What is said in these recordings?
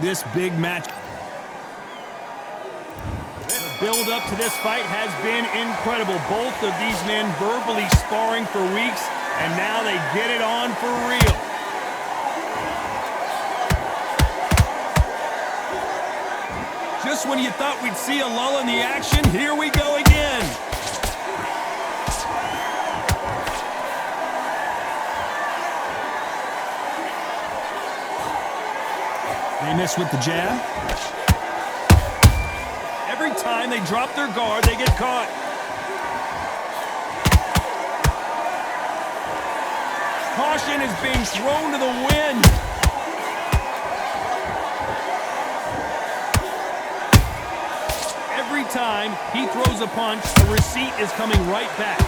this big match. The build up to this fight has been incredible. Both of these men verbally sparring for weeks, and now they get it on for real. Just when you thought we'd see a lull in the action, here we go again. They miss with the jab. Every time they drop their guard, they get caught. Caution is being thrown to the wind. Every time he throws a punch, a receipt is coming right back.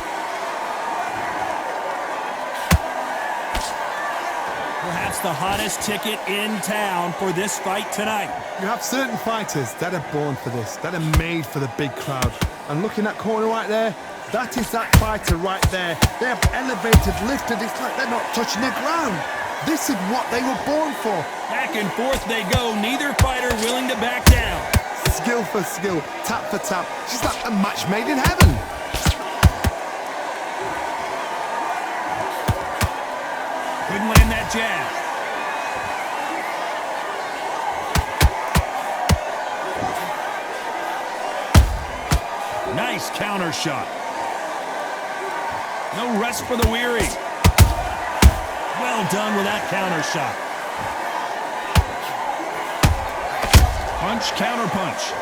Perhaps the hottest ticket in town for this fight tonight. You have certain fighters that are born for this, that are made for the big crowd. And looking at corner right there, that is that fighter right there. They have elevated, lifted, it's like they're not touching the ground. This is what they were born for. Back and forth they go, neither fighter willing to back down. Skill for skill, tap for tap. She's like a match made in heaven. Couldn't land that jab. Nice counter shot. No rest for the weary. Well done with that counter shot. Punch, counter punch.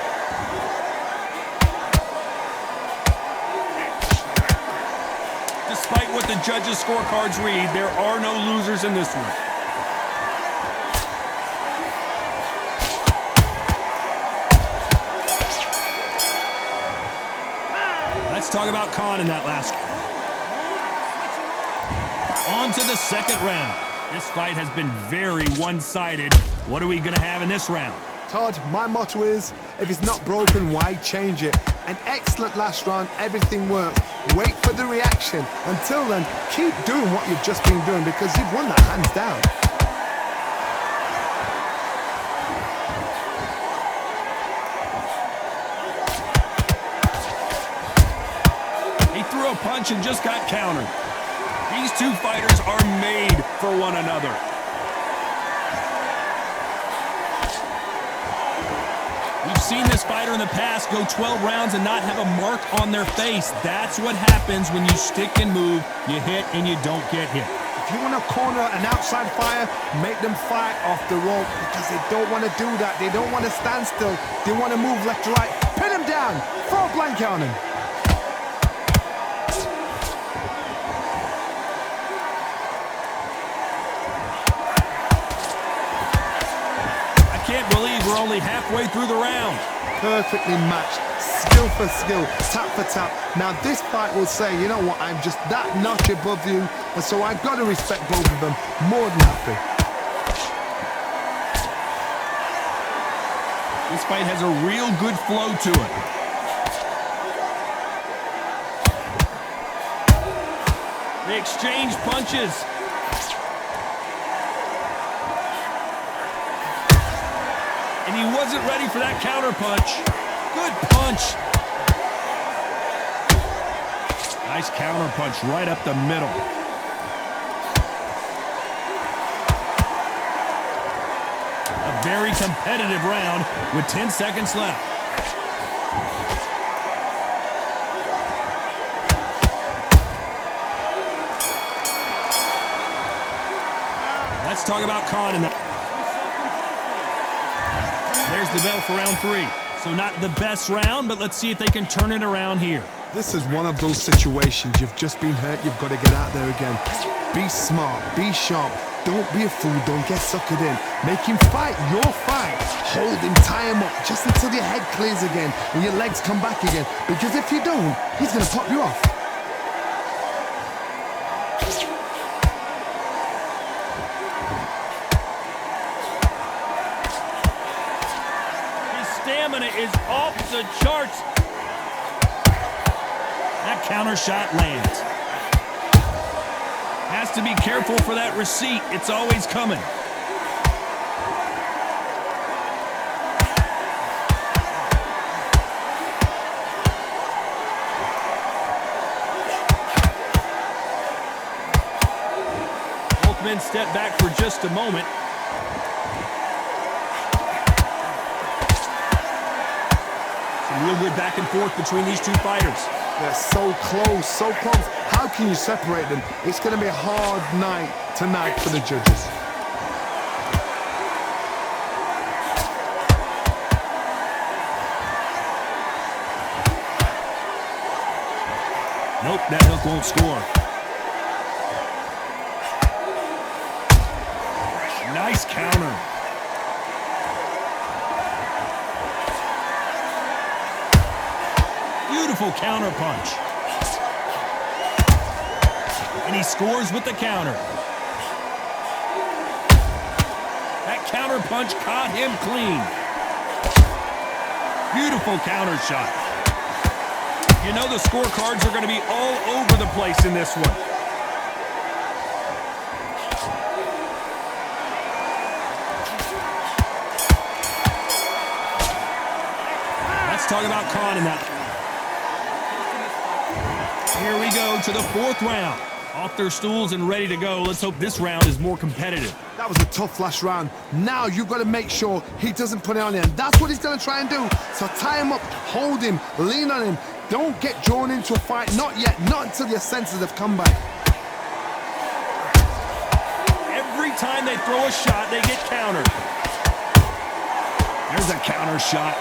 Despite what the judges' scorecards read, there are no losers in this one. Let's talk about Khan in that last one. On to the second round. This fight has been very one-sided. What are we going to have in this round? Todd, my motto is, if it's not broken, why change it? An excellent last round, everything worked. Wait for the reaction. Until then, keep doing what you've just been doing because you've won that hands down. He threw a punch and just got countered. These two fighters are made for one another. We've seen this fighter in the past go 12 rounds and not have a mark on their face. That's what happens when you stick and move, you hit and you don't get hit. If you want to corner an outside fire, make them fight off the rope because they don't want to do that. They don't want to stand still. They want to move left to right. Pin them down. Throw a blanket on them. Can't believe we're only halfway through the round. Perfectly matched, skill for skill, tap for tap. Now this fight will say, you know what, I'm just that notch above you, and so I've got to respect both of them. More than happy. This fight has a real good flow to it. They exchange punches. And he wasn't ready for that counter punch. Good punch. Nice counter punch right up the middle. A very competitive round with 10 seconds left. Let's talk about Khan in that. There's the bell for round 3. So not the best round, but let's see if they can turn it around here. This is one of those situations. You've just been hurt. You've got to get out there again. Be smart. Be sharp. Don't be a fool. Don't get suckered in. Make him fight your fight. Hold him. Tie him up just until your head clears again and your legs come back again. Because if you don't, he's going to pop you off. Stamina is off the charts. That counter shot lands. Has to be careful for that receipt. It's always coming. can step back for just a moment. Some real good back and forth between these two fighters. They're so close, so close. How can you separate them? It's going to be a hard night tonight for the judges. Nope, that hook won't score. Nice counter. Beautiful counter punch. And he scores with the counter. That counter punch caught him clean. Beautiful counter shot. You know the scorecards are going to be all over the place in this one. Let's talk about Khan in that. Here we go to the fourth round. Off their stools and ready to go. Let's hope this round is more competitive. That was a tough last round. Now you've got to make sure he doesn't put it on him. That's what he's going to try and do. So tie him up, hold him, lean on him. Don't get drawn into a fight. Not yet. Not until your senses have come back. Every time they throw a shot, they get countered. There's a counter shot.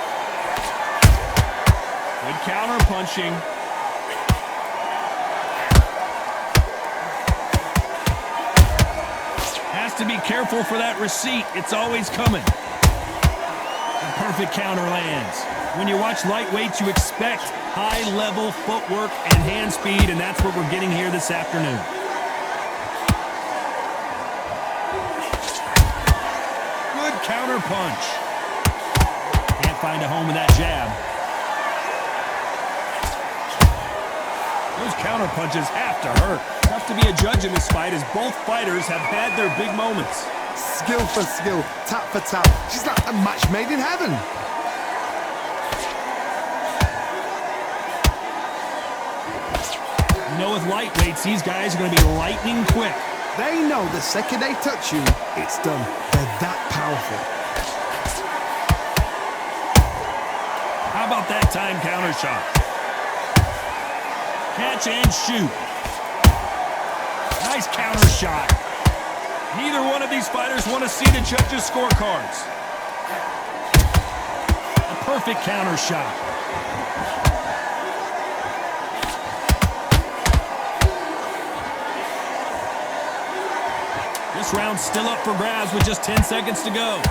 Good counter punching. Has to be careful for that receipt. It's always coming. The perfect counter lands. When you watch lightweights, you expect high-level footwork and hand speed, and that's what we're getting here this afternoon. Good counter punch. Can't find a home with that jab. Those counter punches have to hurt. Tough to be a judge in this fight as both fighters have had their big moments. Skill for skill, tap for tap. She's like a match made in heaven. You know, with lightweights, these guys are going to be lightning quick. They know the second they touch you, it's done. They're that powerful. How about that time counter shot? Catch and shoot. Nice counter shot. Neither one of these fighters want to see the judges' scorecards. A perfect counter shot. This round's still up for grabs with just 10 seconds to go.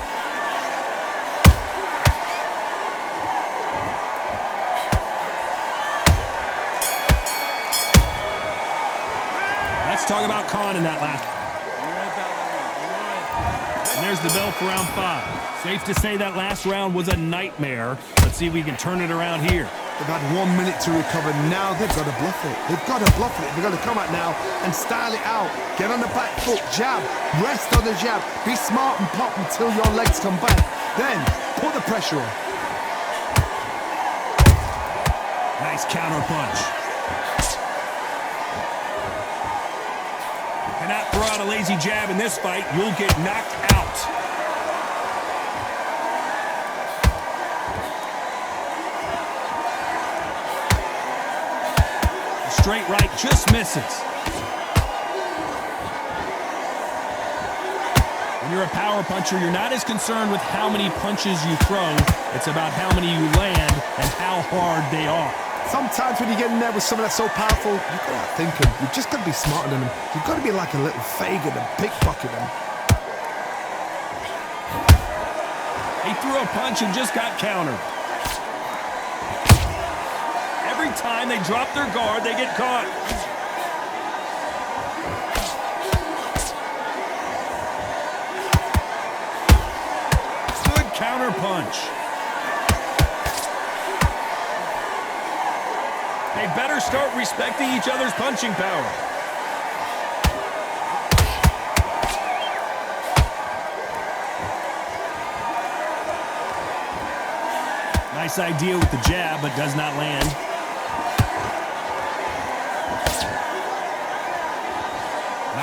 Let's talk about Khan in that last. And there's the bell for round 5. Safe to say that last round was a nightmare. Let's see if we can turn it around here. They've had 1 minute to recover. Now they've got to bluff it. They've got to bluff it. They've got to come out now and style it out. Get on the back foot, jab, rest on the jab. Be smart and pop until your legs come back. Then put the pressure on. Nice counter punch. Cannot throw out a lazy jab in this fight. You'll get knocked out. Straight right just misses. When you're a power puncher, you're not as concerned with how many punches you throw. It's about how many you land and how hard they are. Sometimes when you get in there with someone that's so powerful, you've got to outthink them. You've just got to be smarter than them. You've got to be like a little Fagin and pickpocket them. He threw a punch and just got countered. Every time they drop their guard, they get caught. Good counter punch. They better start respecting each other's punching power. Nice idea with the jab, but does not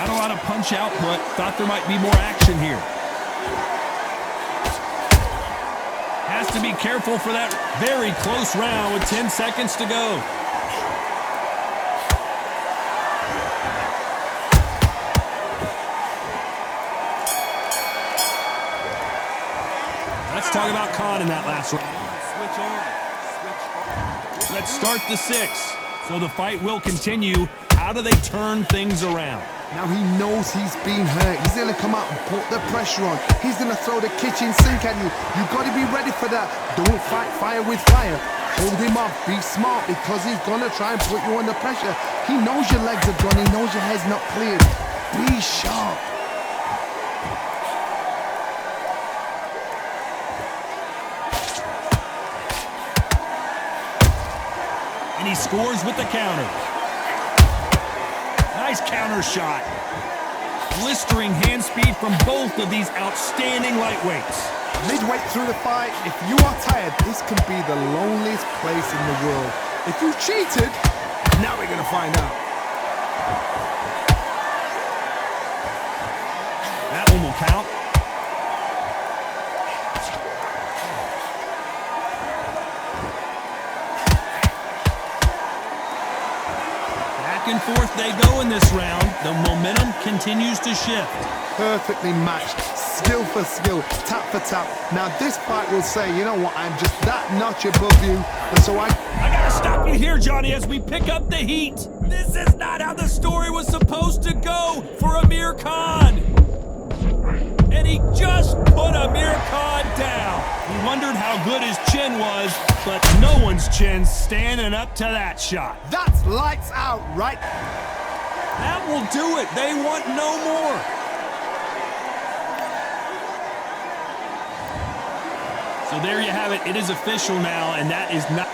Not a lot of punch output. Thought there might be more action here. Has to be careful for that very close round with 10 seconds to go. Let's talk about Khan in that last round. Switch on. Let's start the 6. So the fight will continue. How do they turn things around? Now he knows he's been hurt. He's going to come out and put the pressure on. He's going to throw the kitchen sink at you. You've got to be ready for that. Don't fight fire with fire. Hold him off. Be smart because he's going to try and put you under pressure. He knows your legs are gone. He knows your head's not cleared. Be sharp. And he scores with the counter. Nice counter shot. Blistering hand speed from both of these outstanding lightweights. Midway through the fight, if you are tired, this can be the loneliest place in the world. If you cheated, now we're going to find out. That one will count. Back and forth they go in this round. The momentum continues to shift. Perfectly matched, skill for skill, tap for tap. Now this fight will say, you know what, I'm just that notch above you, and so I gotta stop you here, Johnny, as we pick up the heat. This is not how the story was supposed to go for Amir Khan. And he just put Amir Khan down. We wondered how good his chin was, but no one's chin's standing up to that shot. That's lights out, right? That will do it. They want no more. So there you have it. It is official now, and that is not...